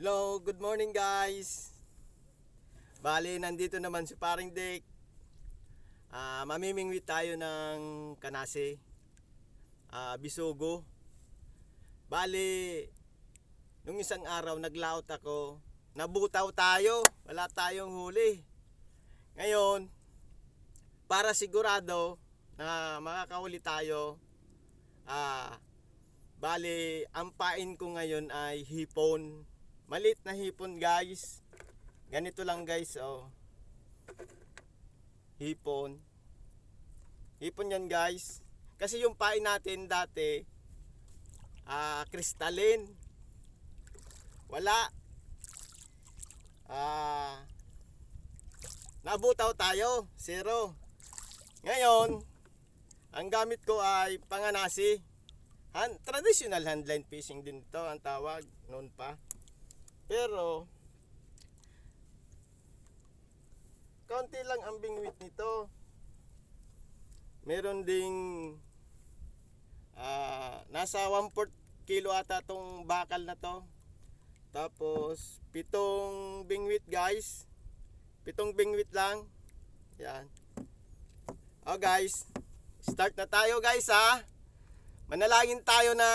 Hello, good morning guys. Bali, nandito naman si Paring Dick. Mamimingwit tayo ng kanase, bisugo. Bali, nung isang araw naglaot ako, nabutaw tayo, wala tayong huli. Ngayon, para sigurado na makakahuli tayo, bali, ang pain ko ngayon ay hipon. Malit na hipon guys. Ganito lang guys, oh. Hipon. Hipon yan guys. Kasi yung pain natin dati, crystalline. Wala. Nabutaw tayo. Zero. Ngayon, ang gamit ko ay panganasi. Traditional handline fishing din to ang tawag noon pa. Pero konti lang ang bingwit nito. Meron ding nasa 1/4 kilo ata tong bakal na to. Tapos 7 bingwit guys. 7 bingwit lang. Yan. Oh guys, start na tayo guys ha. Manalangin tayo na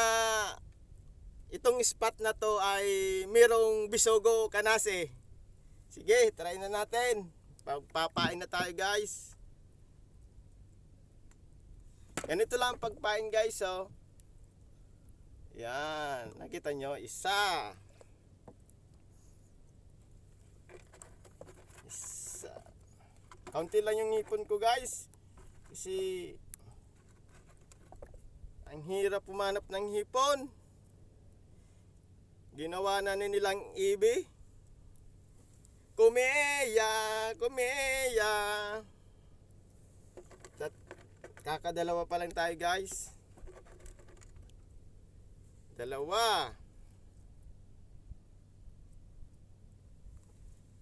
itong spot na to ay mayroong bisugo kanase. Sige, try na natin. Pagpapain na tayo guys. Ganito lang pagpain guys, oh. Yan, nakita nyo, isa. Kaunti lang yung ngipon ko guys. Kasi ang hirap pumanap ng hipon. Ginawa na nilang ibi. Kumeya, kumeya. Kakadalawa pa lang tayo guys. Dalawa.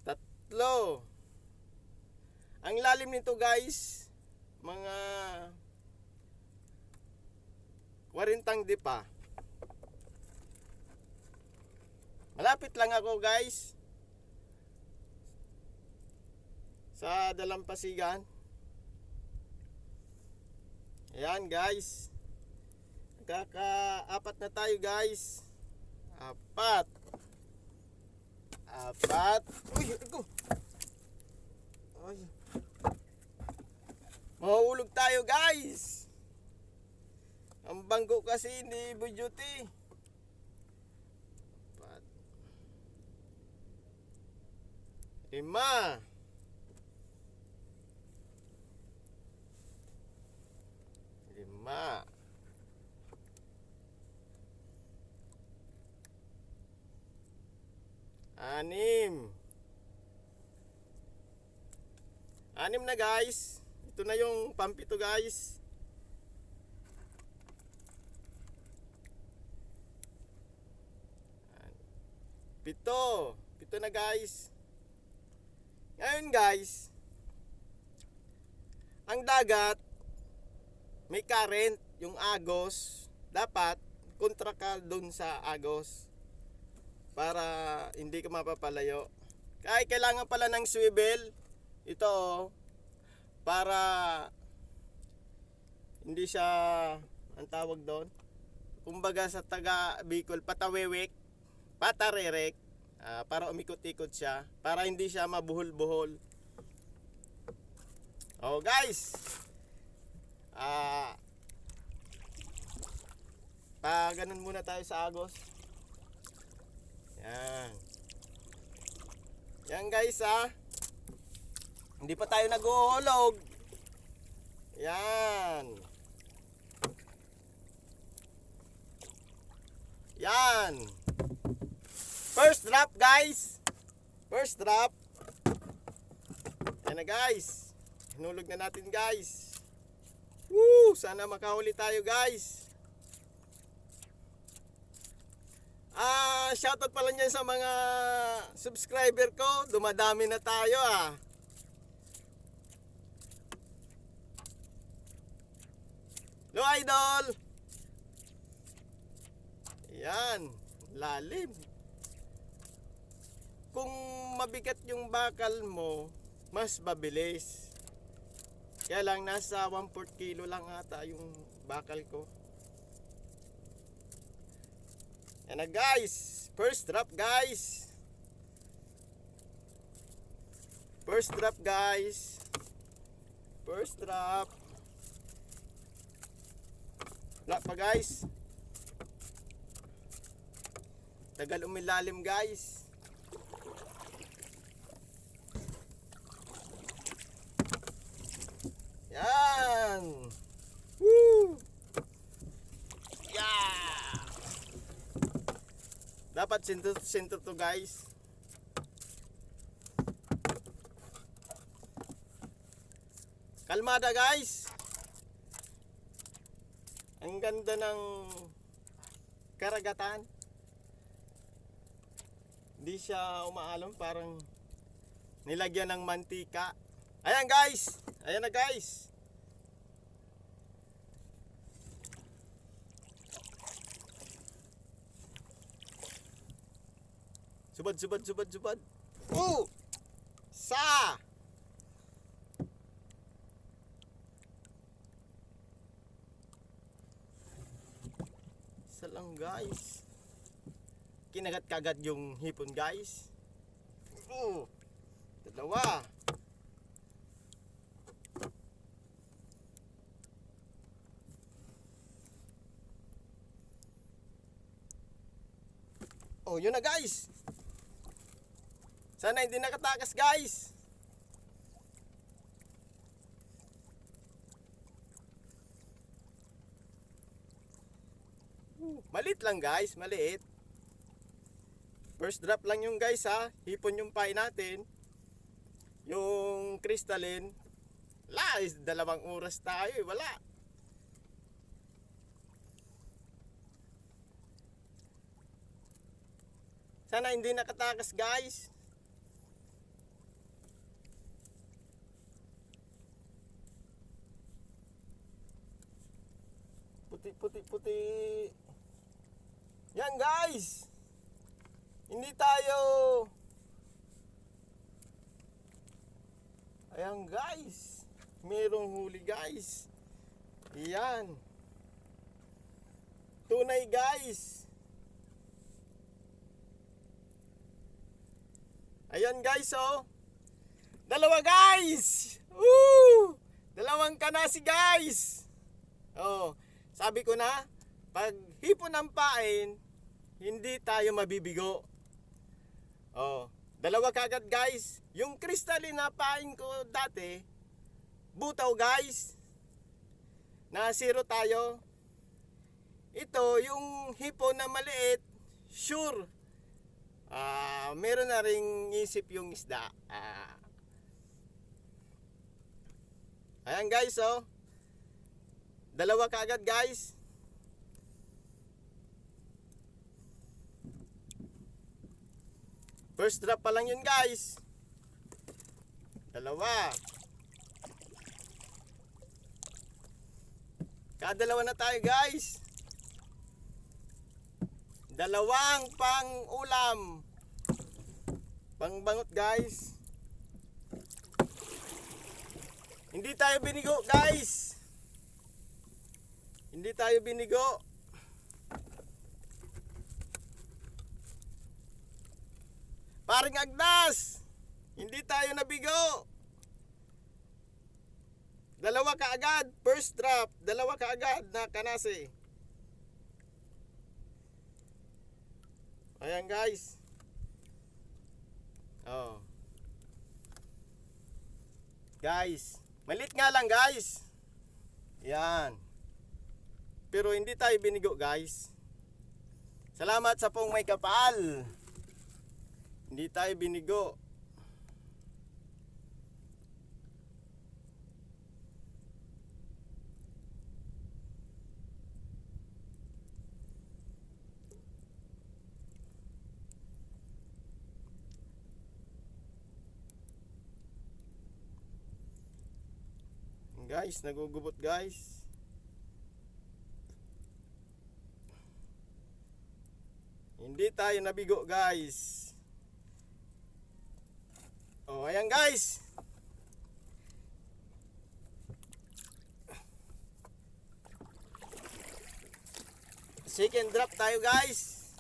Tatlo. Ang lalim nito guys, mga 40 di pa. Malapit lang ako guys sa dalampasigan. Ayan guys, kaka-apat na tayo guys. Apat. Uy, ako. Ay. Mahulog tayo guys. Ang bangko kasi hindi budyuti. 5. 6. 6 na guys. Ito na yung pampito guys. 7. 7 na guys. Ngayon guys, ang dagat may current, yung agos, dapat kontra ka dun sa agos para hindi ka mapapalayo. Kaya kailangan pala ng swivel ito para hindi siya, ang tawag doon, kumbaga sa taga Bicol, patawewek, patarerek, para umikot-ikot siya, para hindi siya mabuhol-buhol. Oh guys, ganun muna tayo sa agos. Yan. Yan guys hindi pa tayo nag-uhulog. Yan. Yan. First drop guys. First drop. Yan na guys. Hinulog na natin guys. Woo! Sana makahuli tayo guys. Shoutout pala niyan sa mga subscriber ko. Dumadami na tayo Hello idol. Yan, lalim. kung mabigat yung bakal mo, mas mabilis. Kaya lang nasa 1/4 kilo lang ata yung bakal ko. Yan na guys, first drop guys. First drop guys. First drop. Wala pa guys. Tagal umilalim guys. Yan. Woo! Yeah! Dapat sinto to guys. Kalmada guys. Ang ganda ng karagatan. Hindi siya umaalon, parang nilagyan ng mantika. Ayan guys. Ayan na guys. Subad. Sa! Isa lang guys. Kinagat kagad yung hipon guys. Dalawa. Oh, yun na guys. Sana hindi nakatakas guys. Maliit lang guys, maliit. First drop lang yung guys ha. Hipon yung pain natin. Yung crystalline. Wala, 2 oras tayo eh, wala. Sana hindi nakatakas guys. Puti. Yan guys. Hindi tayo. Ayan guys. Merong huli guys. Yan. Tunay guys. Ayan guys oh. 2 guys. Woo! 2 kanasi guys. Oh, sabi ko na, pag hipon ng pain, hindi tayo mabibigo. Oh, 2 kagad guys. Yung crystalline na pain ko dati, butaw guys. Na 0 tayo. Ito, yung hipon na maliit, sure. Meron na ring isip yung isda. Ayan guys oh. 2 kaagad guys. First drop pa lang yun guys. 2. Kadalawa na tayo guys. 2 pang ulam. Pang bangot guys. Hindi tayo binigo guys. Hindi tayo binigo. Paring Agnas, hindi tayo nabigo. 2 kaagad, first drop, 2 kaagad na kanasi. Ayan guys. Oh. Guys, malit nga lang guys. Yan. Pero hindi tayo binigo guys. Salamat sa pong may kapal. Hindi tayo binigo. Guys, nagugubot guys. Hindi tayo nabigo guys. Oh, ayan guys. Second drop tayo guys.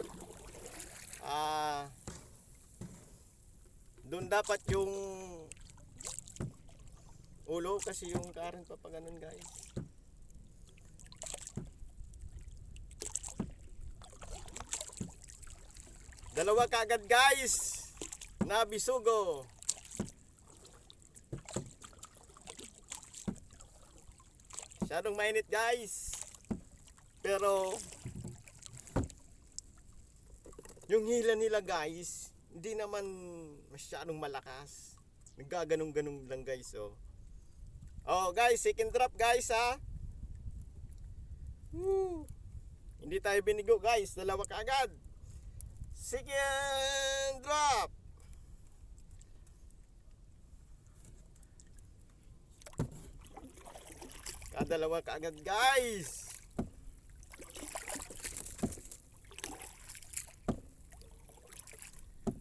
Doon dapat yung ulo kasi yung current pa ganun guys. Dalawa kaagad guys na bisugo. Masyadong mainit guys. Pero yung hila nila guys, hindi naman masyadong malakas. Naggaganong-ganong lang guys, oh. Oh guys, second drop guys ha. Woo. Hindi tayo binigo guys, dalawa kaagad. Second drop. Kadalawa kaagad guys.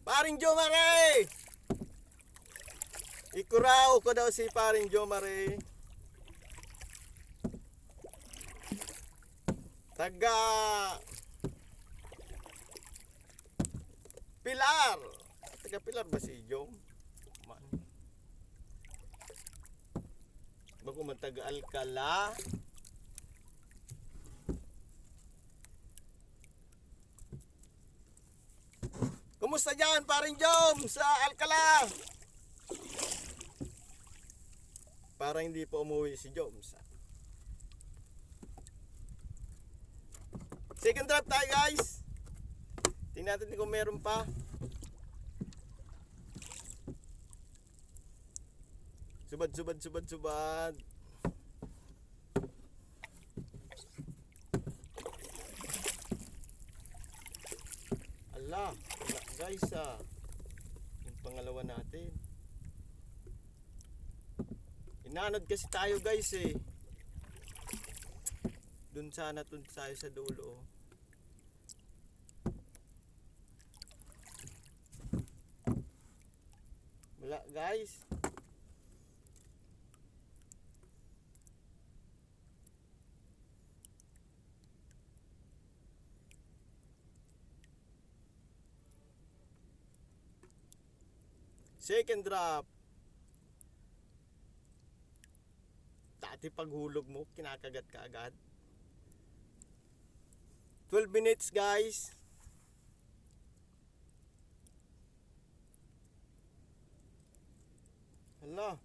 Paring Jomare! Ikuraw ko daw si Paring Jomare. Taga Pilar. Taga Pilar ba si Jom? Bago man taga Alcala. Kumusta dyan, Paring Jom, sa Alcala? Parang hindi pa umuwi si Joms. Second drop tayo guys. Tingnan natin kung meron pa. Subad. Ala, wala guys yung pangalawa natin. Inanod kasi tayo guys eh. Dun sana tayo sa dulo. Wala guys. Second drop. Dati paghulog mo, kinakagat ka agad. 12 minutes guys. Hala.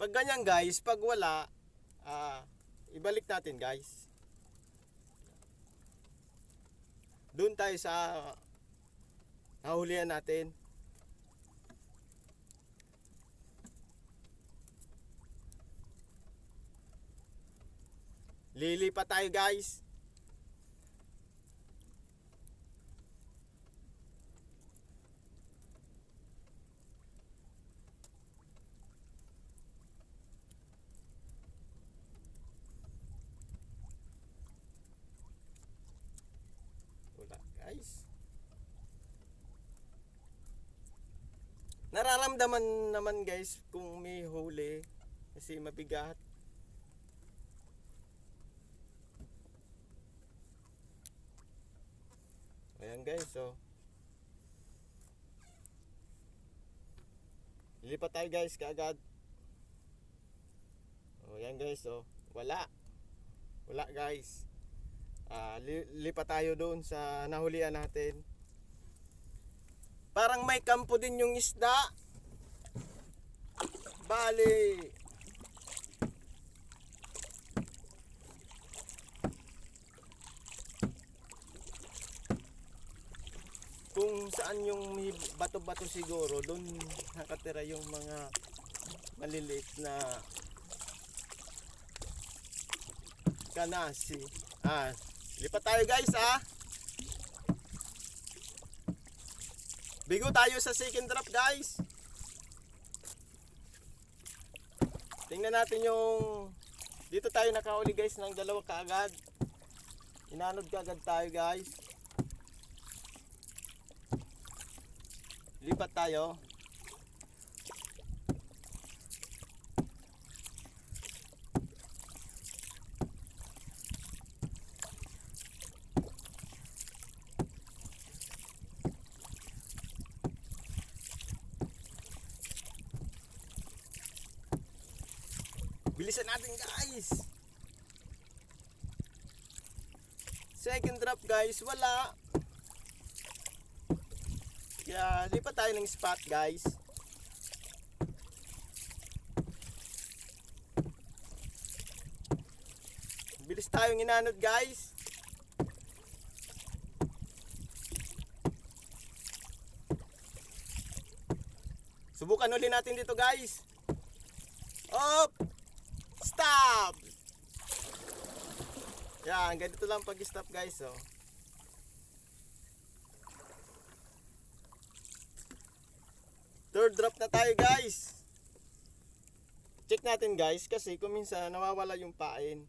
Pag ganyan guys, pag wala, ibalik natin guys. Doon tayo sa nahulihan natin. Lilipat tayo guys. Guys, nararamdaman naman guys kung may huli kasi mabigat. Ayan guys, so lilipat tayo guys kaagad. Ayan guys, so wala guys. Lipat tayo doon sa nahulihan natin. Parang may kampo din yung isda. Bali kung saan yung bato-bato siguro, doon nakatira yung mga maliliit na kanasi. Lipat tayo guys Bigo tayo sa second drop guys. Tingnan natin yung dito tayo nakauli guys ng dalawa kaagad. Inanod kaagad tayo guys. Lipat tayo. Bilisan natin guys. Second drop guys, wala. Kaya lipat tayo ng spot guys. Bilis tayong inanod guys. Subukan ulit natin dito guys. Up! Stop! Yan, ganito lang pag-stop guys, oh. Third drop na tayo guys. Check natin guys kasi kung minsan nawawala yung pain.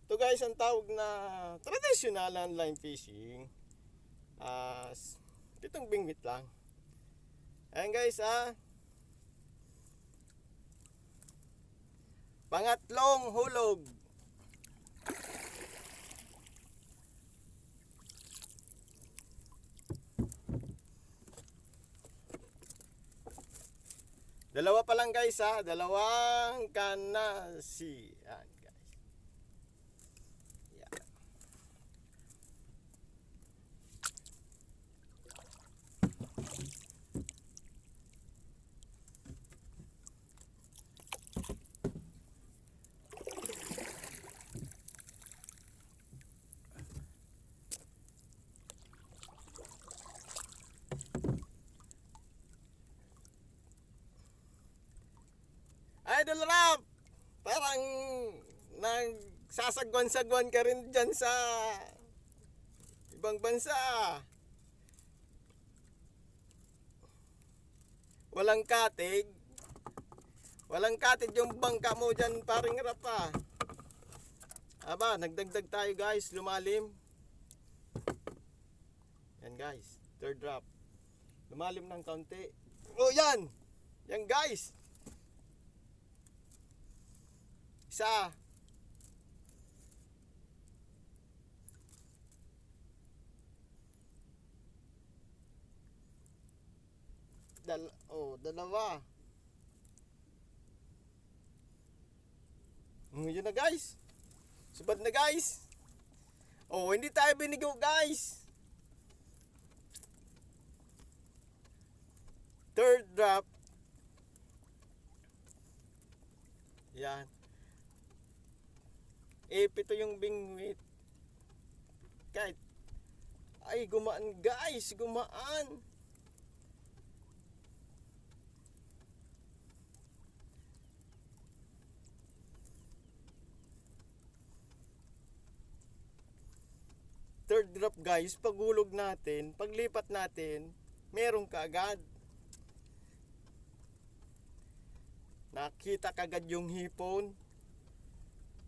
Ito guys ang tawag na traditional landline fishing. Pitong bingwit lang. Ayan guys, pangatlong hulog. Dalawa pa lang guys, dalawang kanasi. Yan guys. Yan. Idol Rap, parang nagsasagwan-sagwan ka rin dyan sa ibang bansa. Walang katig. Walang katig yung bangka mo dyan, paring Rap Aba, nagdagdag tayo guys, lumalim. Yan guys, third drop. Lumalim ng kaunti. Oh yan! Yan guys! Isa. Dalawa. Yun na guys. Subad na guys. Hindi tayo binigo guys. Third drop. Yan. Pito yung bingwit. Kahit ay gumaan guys, gumaan. Third drop guys, paghulog natin, paglipat natin, meron kaagad. Nakita kagad yung hipon.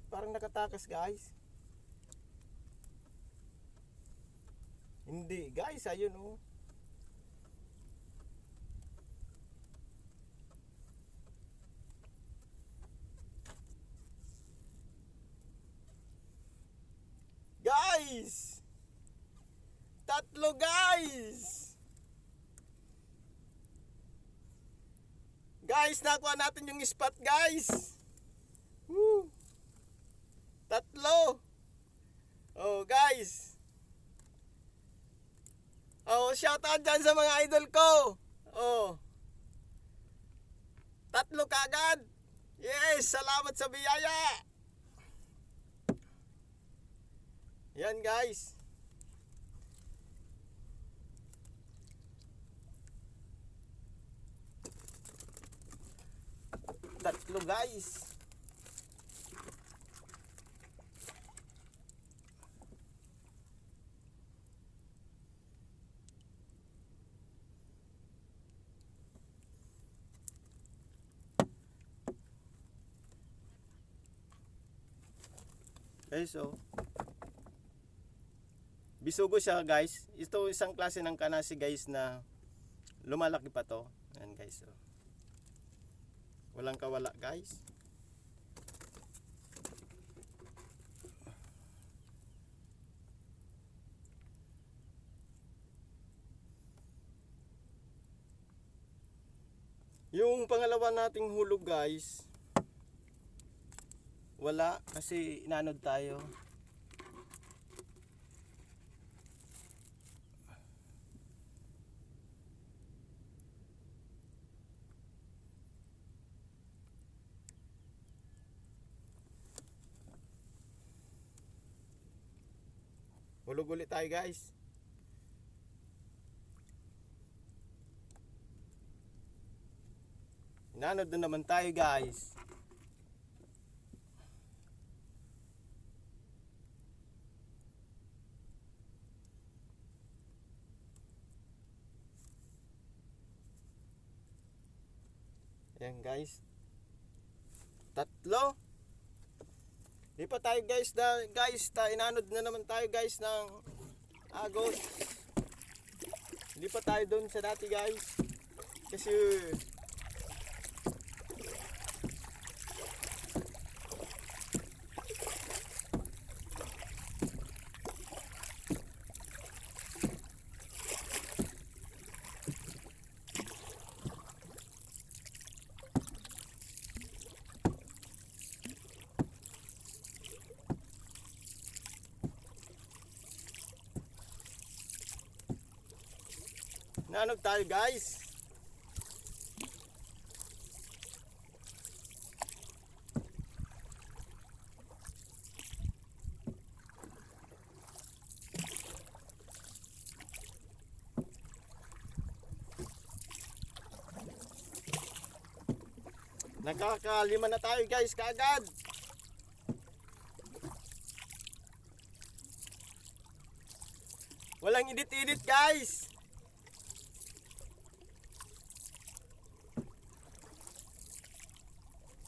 Parang nakatakas guys. Hindi guys, ayun oh. Guys! Tatlo guys! Guys, nakuha natin yung spot guys. Woo! Tatlo. Guys. Shout out dyan sa mga idol ko. Tatlo kagad. Yes, salamat sa biyaya. Yan guys. Tatlo guys. Guys, oh. Bisugo siya guys. Ito isang klase ng kanasi guys na lumalaki pa to. Ayan guys, oh. Walang kawala guys. Yung pangalawa nating hulog guys, wala kasi inanod tayo. Hulog ulit tayo guys. Inanod na naman tayo guys. Ayan guys. Tatlo. Di pa tayo guys, inanod na naman tayo guys ng Agos. Hindi pa tayo doon sa dati guys. Kasi nanog tayo guys. Nakakalima na tayo guys kaagad. Walang edit-edit guys.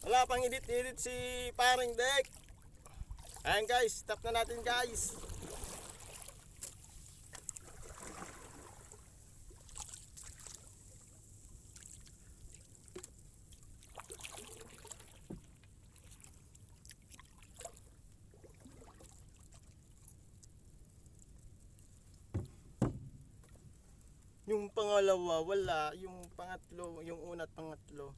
Wala pang edit-edit si paring Dek. Ayan guys, stop na natin guys. Yung pangalawa, wala. Yung pangatlo, yung una at pangatlo.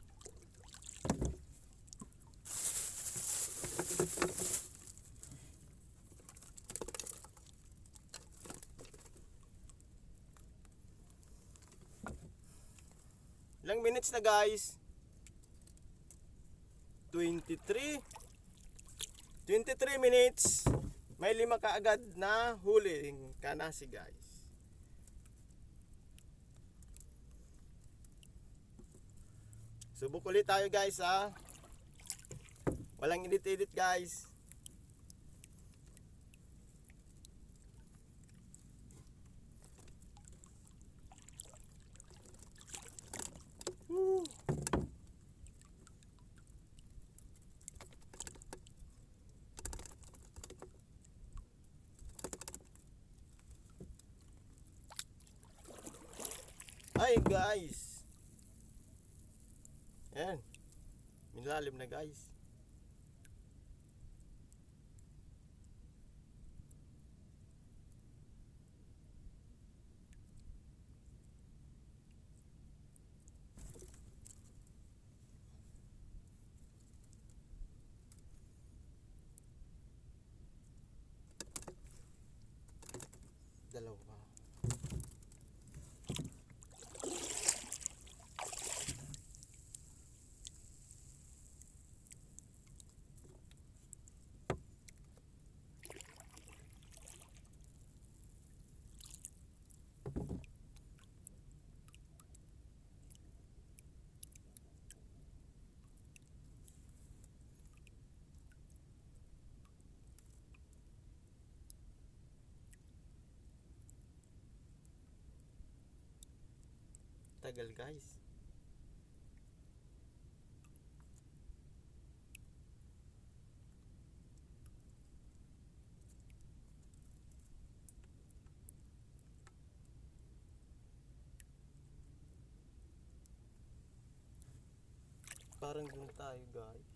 Ilang minutes na guys? 23 minutes. May 5 kaagad na huli kanasi guys. Subok ulit tayo guys ha. Walang edit-edit guys. Woo. Ay guys. Ayan. Milalim na guys. Dalawa. Tagal guys. Parang doon tayo guys.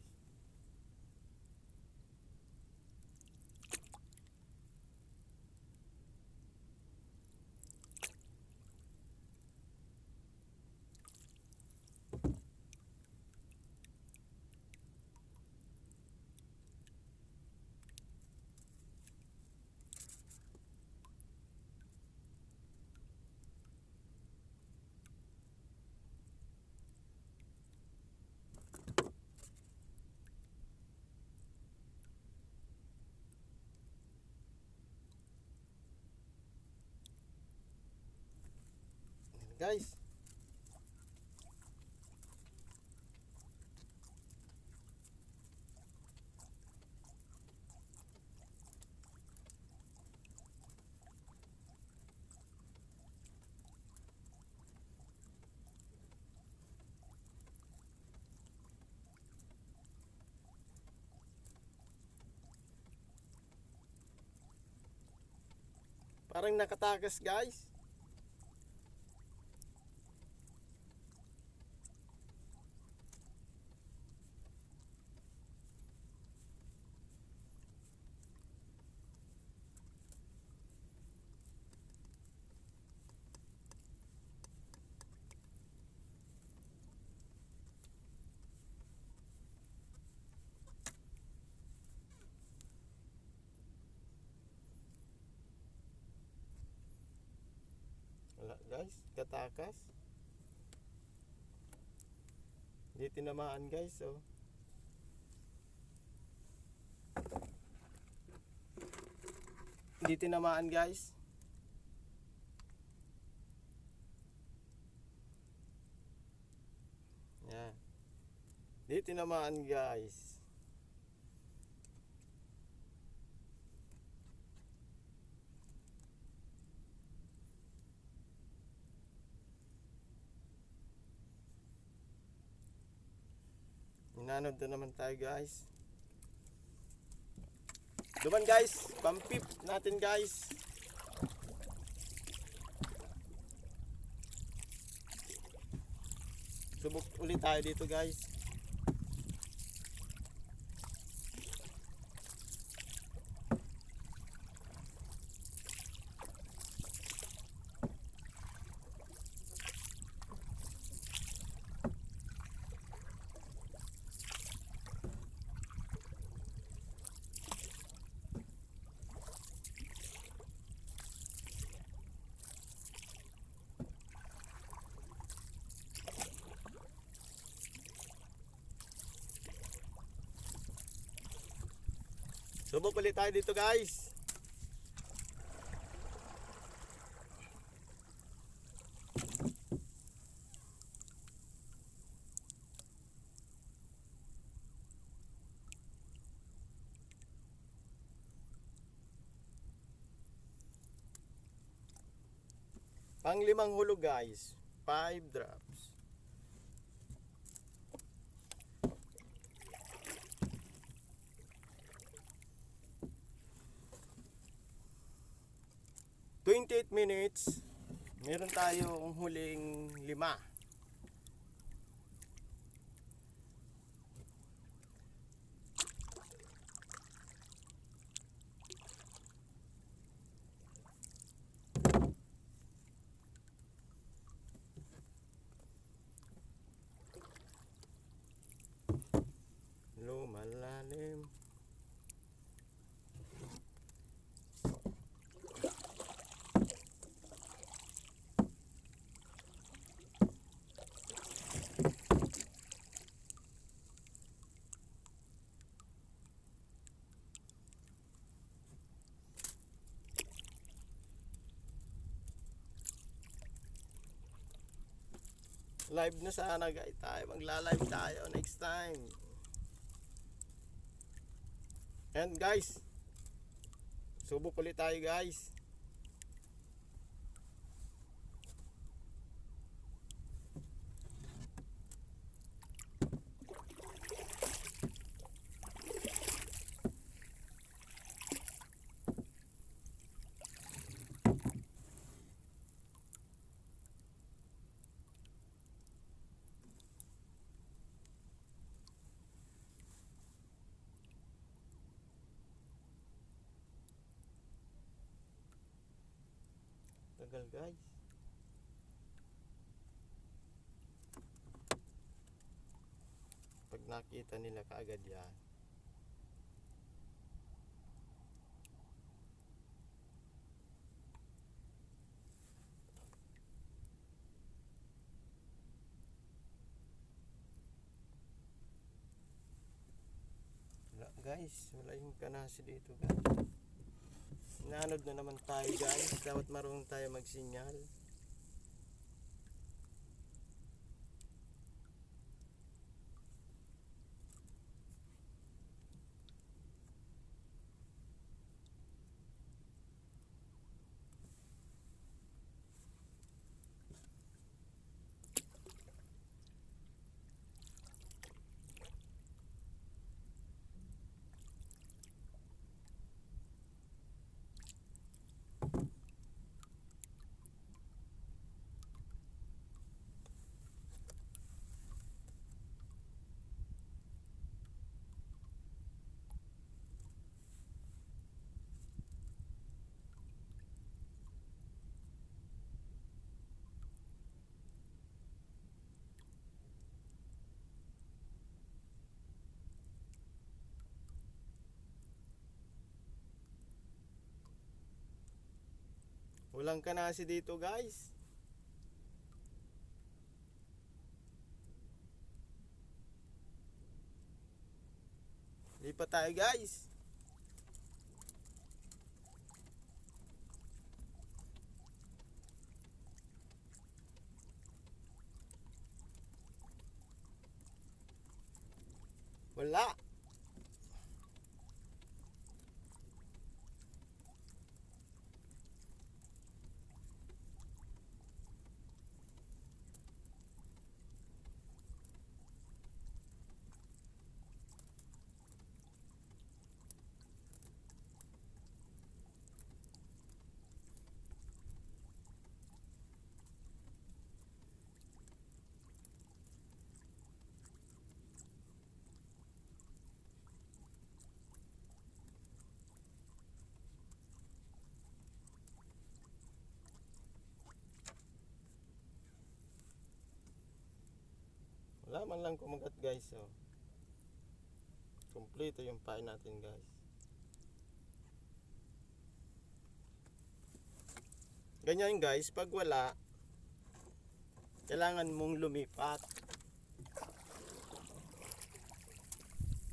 Guys, parang nakatakas guys. Wala guys, katakas. Hindi tinamaan guys, oh. Hindi tinamaan guys. Yan. Hindi tinamaan guys. Inanod na naman tayo guys. Duman guys, pampip natin guys. Subok ulit tayo dito guys. Subok ulit tayo dito guys. Pang-limang hulog guys. 5 drops. Minutes, meron tayong huling 5. Lumalalim. Live na sana guys tayo. Magla-live tayo next time. And guys, subok ulit tayo guys. bagal guys. Pag nakita nila kaagad yan. Wala guys, wala yung kanasi dito guys. Nanod na naman tayo guys. Dapat marunong tayo magsinyal. Walang kanasi dito guys. Lipat tayo guys. Wala. Wala man lang kumagat guys. Oh. Kompleto yung pain natin guys. Ganyan guys, pag wala, kailangan mong lumipat.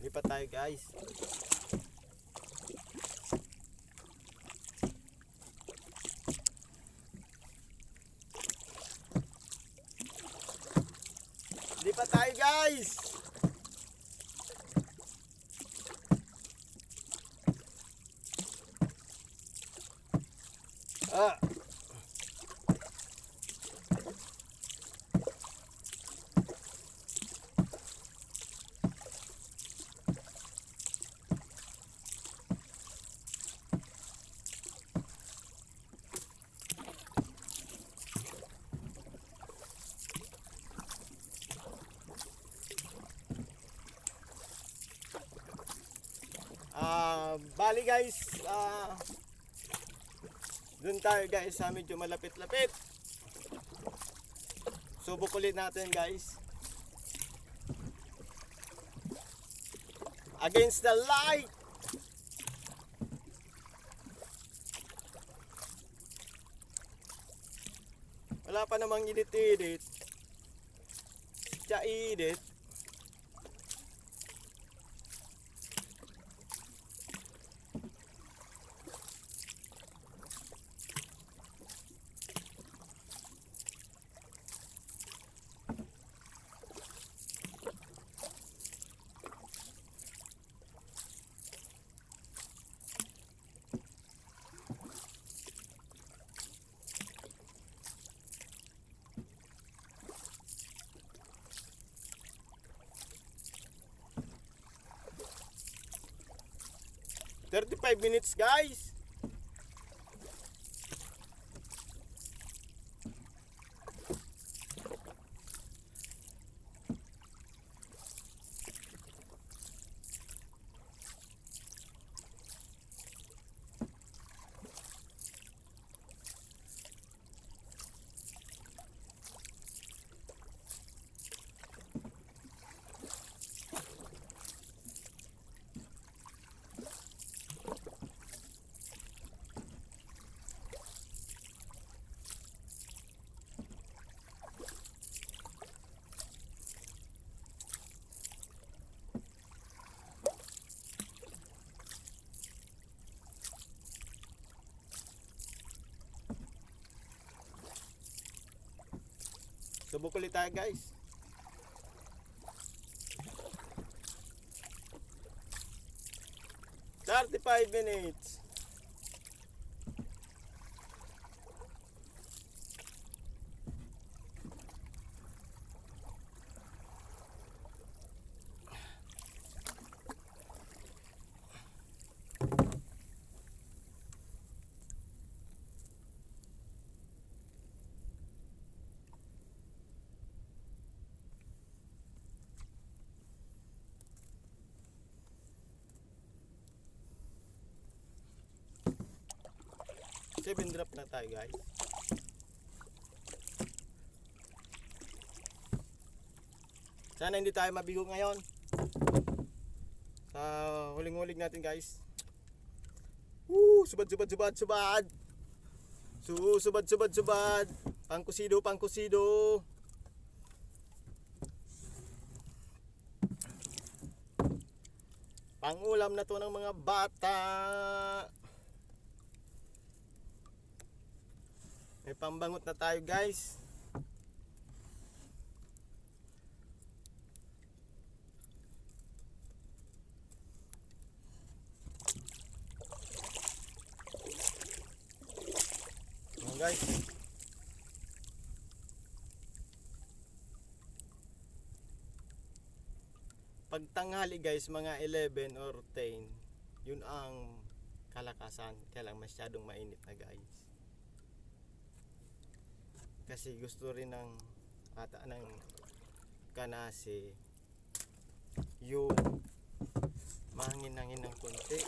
Lipat tayo guys. Lipat tayo guys. Ah. Bali guys, dun tayo guys sa medyo malapit-lapit. Subok ulit natin guys. Against the light. Wala pa namang edit-edit. Siya edit. "35 minutes guys." Subok ulit tayo guys. "35 minutes." Seven drop na tayo guys. Sana hindi tayo mabigo ngayon sa huling-huling natin guys. Subad. Subad. Pangkusido. Pangulam na to ng mga bata. May pambangot na tayo guys. Ayan guys. Pag tanghali guys, mga 11 or 10, yun ang kalakasan. Kaya lang masyadong mainit na guys. Kasi gusto rin ng ata ng kanase yung mahangin-hangin ng konti.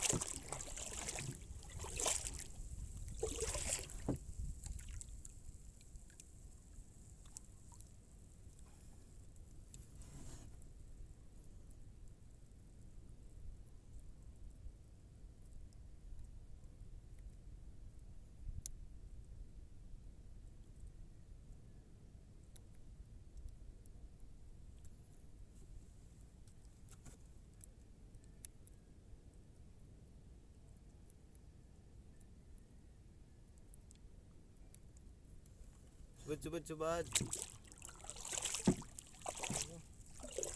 Subad.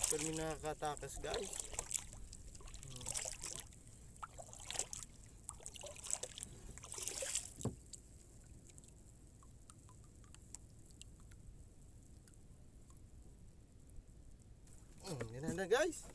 Pero may nakakatakas guys. Yan na guys.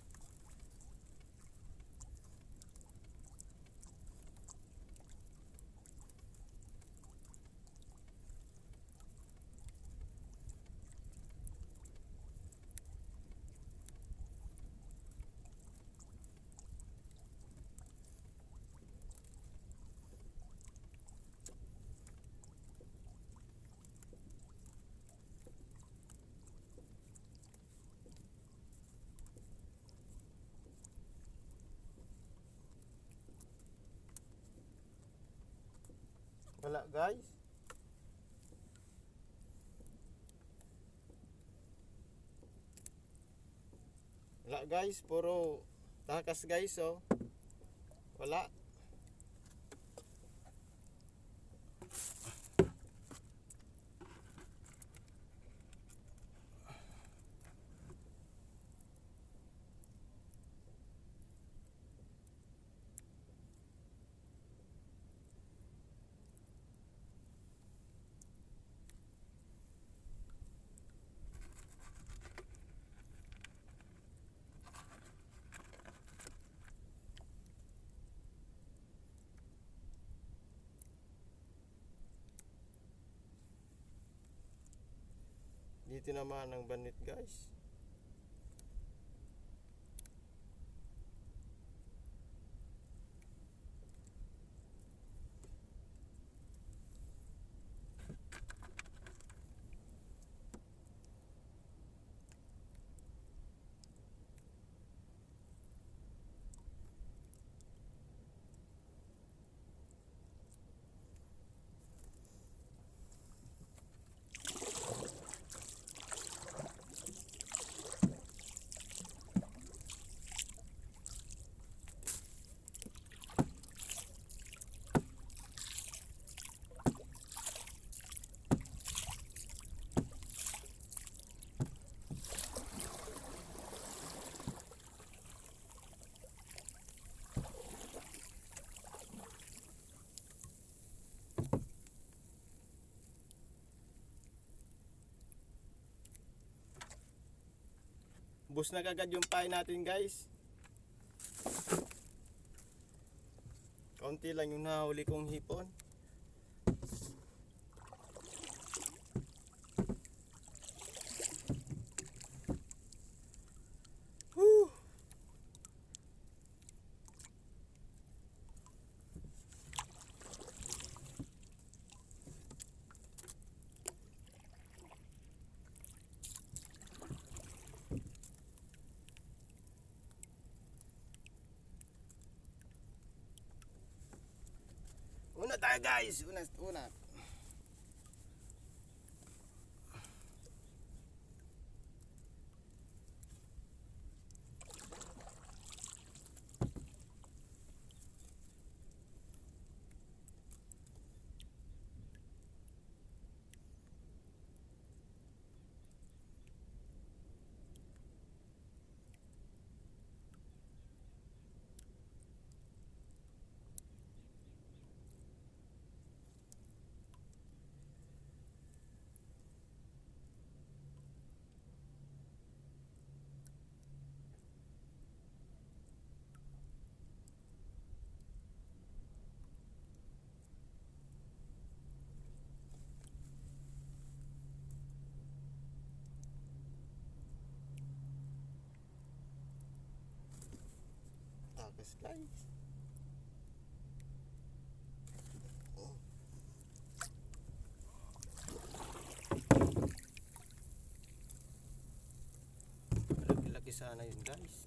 Wala guys. Wala guys, puro takas guys oh. Wala. Dito naman ang banit guys. Bus na kagad yung pain natin guys. Kaunti lang yung nahuli kong hipon. Woo! Una tayo guys, una. Takas guys. Laki-laki sana yun guys.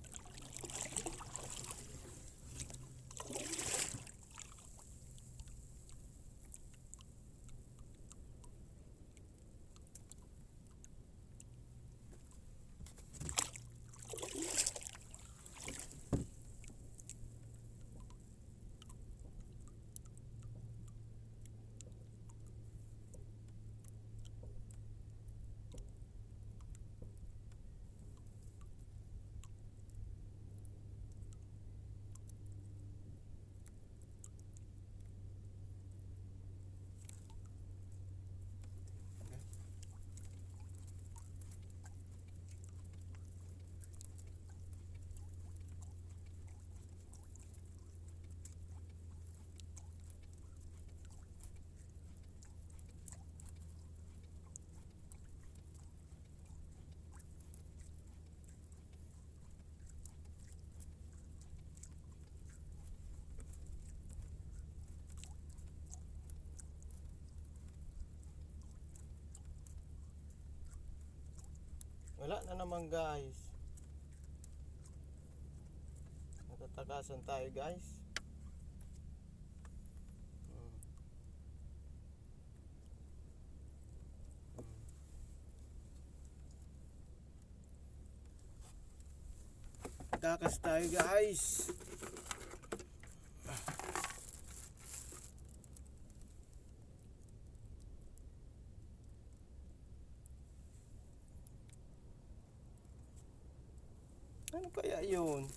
Wala na naman guys. Natatakasan tayo guys. Takas tayo guys. Ano kaya yun?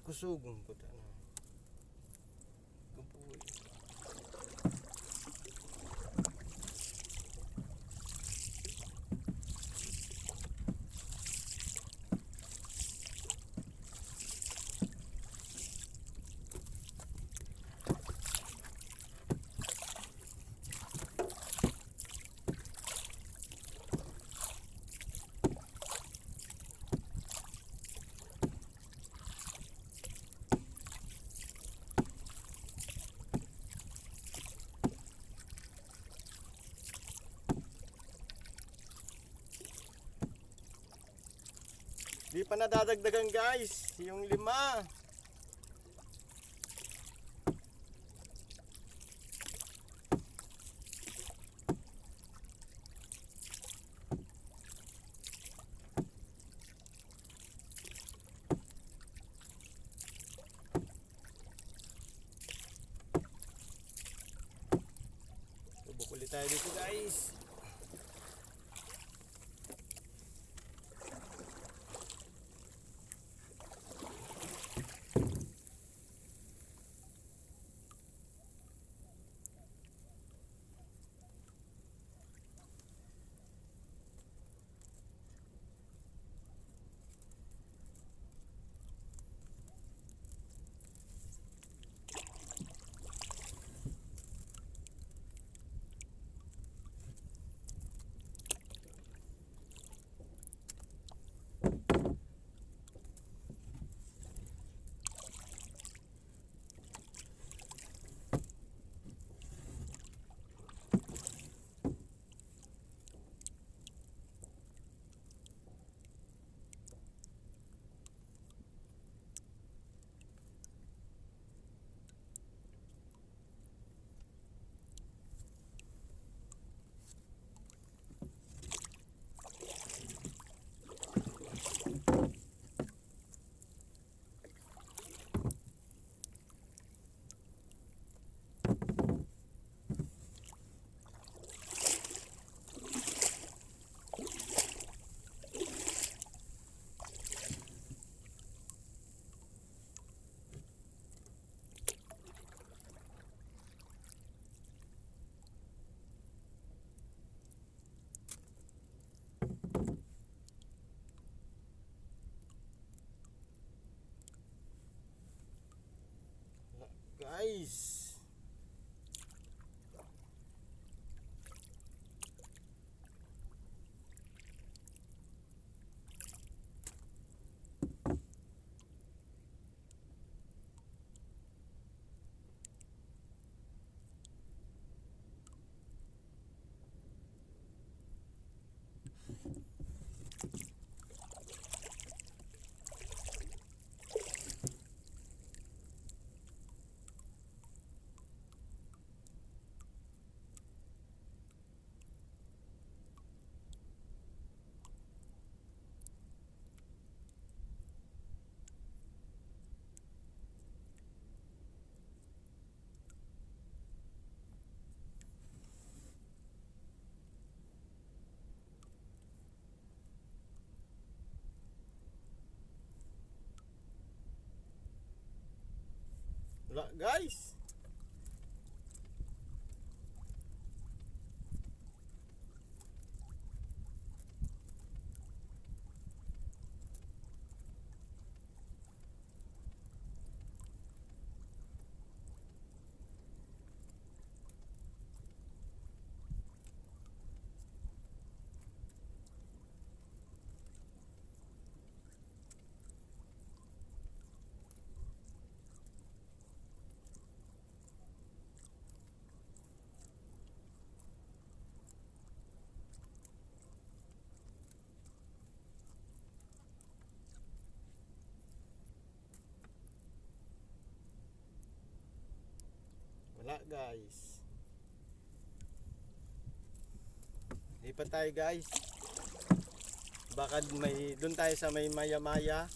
Kusugong po na. Kumpuy. Di pa nadadagdagan guys, yung 5. Subok ulit tayo dito guys. guys. Wala guys. Wala guys. Lipat tayo guys. Baka may doon tayo sa may maya-maya.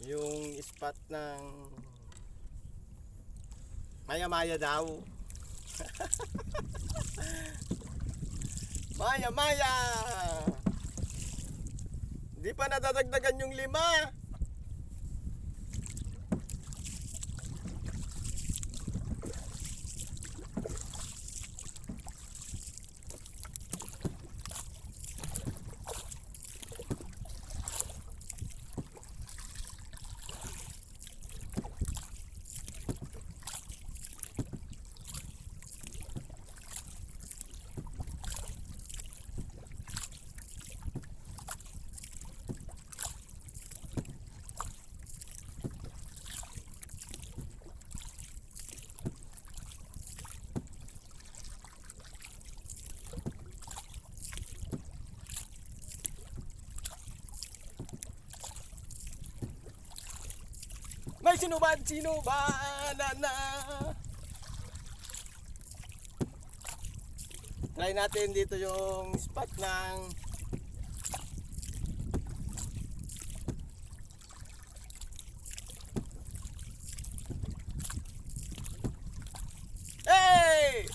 Yung spot ng maya-maya daw. Maya-maya. Di pa nadadagdagan yung 5. May sinuban na. Try natin dito yung spot ng hey!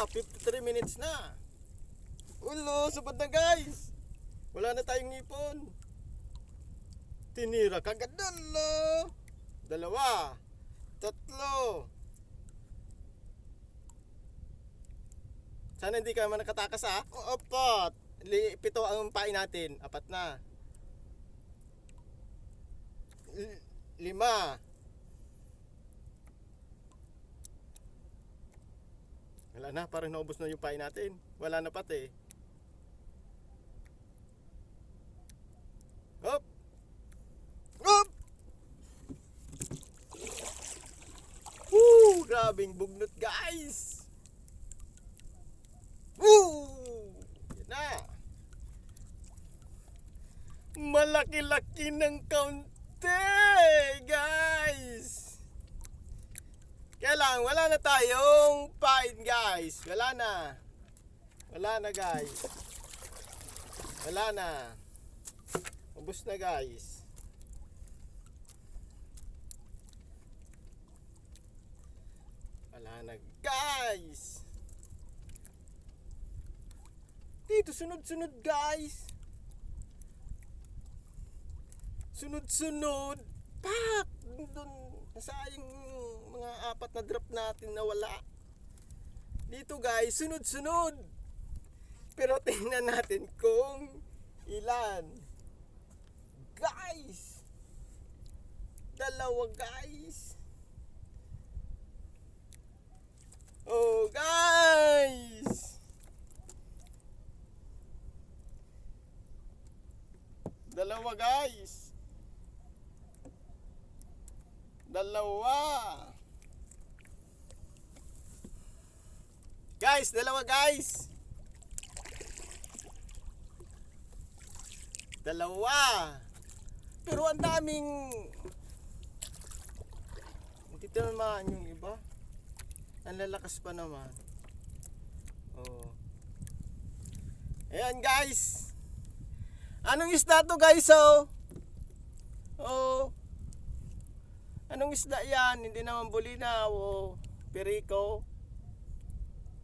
53 minutes na. Ulo, sabad na guys. Wala na tayong ngipon. Tinira kagad dalo. 2, 3. Sana hindi ka man nakatakas ha. 4. 7 ang pain natin. 4 na. 5. Wala na, parang naubos na yung pain natin. Wala na pati. Hop! Hop! Woo! Grabing bugnot guys! Woo! Yan na! Malaki-laki ng kaunti guys! Kaya lang, wala na tayong pain guys. Wala na. Wala na guys. Wala na. Ubus na guys. Wala na guys. Dito sunod-sunod guys. Sunod-sunod. Pak! Doon nasayang mga 4 na drop natin na wala. Dito guys, sunod-sunod. Pero tingnan natin kung ilan. Guys! 2 guys. Oh guys! 2 guys. 2. Guys, 2 guys. 2. Pero ang daming hindi tinamaan yung iba. Ang lalakas pa naman. Oh. Ayan guys. Anong isda to guys oh? Oh. Anong isda yan? Hindi naman bulinaw o periko.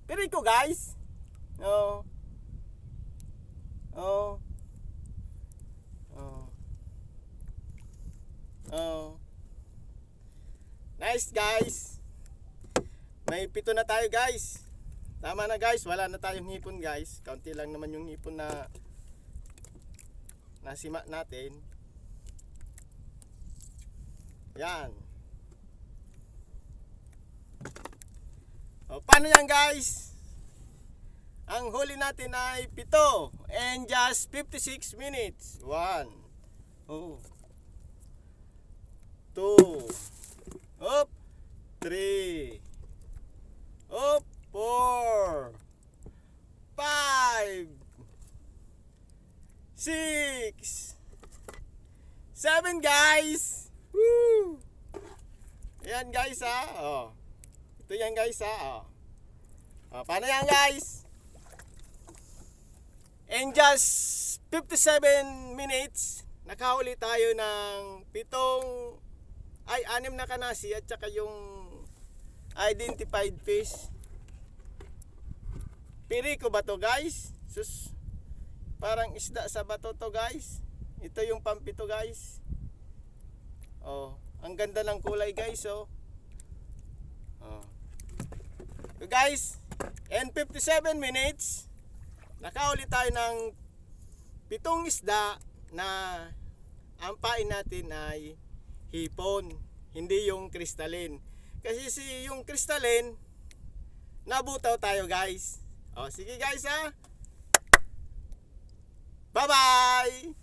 Periko guys. Oh. Oh. Oh. Oh. Nice guys. May 7 na tayo guys. Tama na guys, wala na tayong hipon guys. Kaunti lang naman yung hipon na nasima natin. Yan. O, paano yan guys? Ang huli natin ay 7 and just 56 minutes. 1. Oh. 2. Up. 3. Up. 4. 5. 6. 7 guys. Woo! Ayan guys ha. Oh. Ito yan guys ha. Oh. Oh, paano yan guys? In just 57 minutes, nakahuli tayo ng 6 na kanasi at saka yung identified fish. Piriko ba to guys? Sus, parang isda sa bato to guys. Ito yung pampito guys. Oh, ang ganda ng kulay guys oh. Oh. So guys, in 57 minutes, nakahuli tayo ng 7 isda na ang pain natin ay hipon, hindi yung crystalline. Kasi yung crystalline, nabutaw tayo guys. Oh, sige guys ha. Bye bye.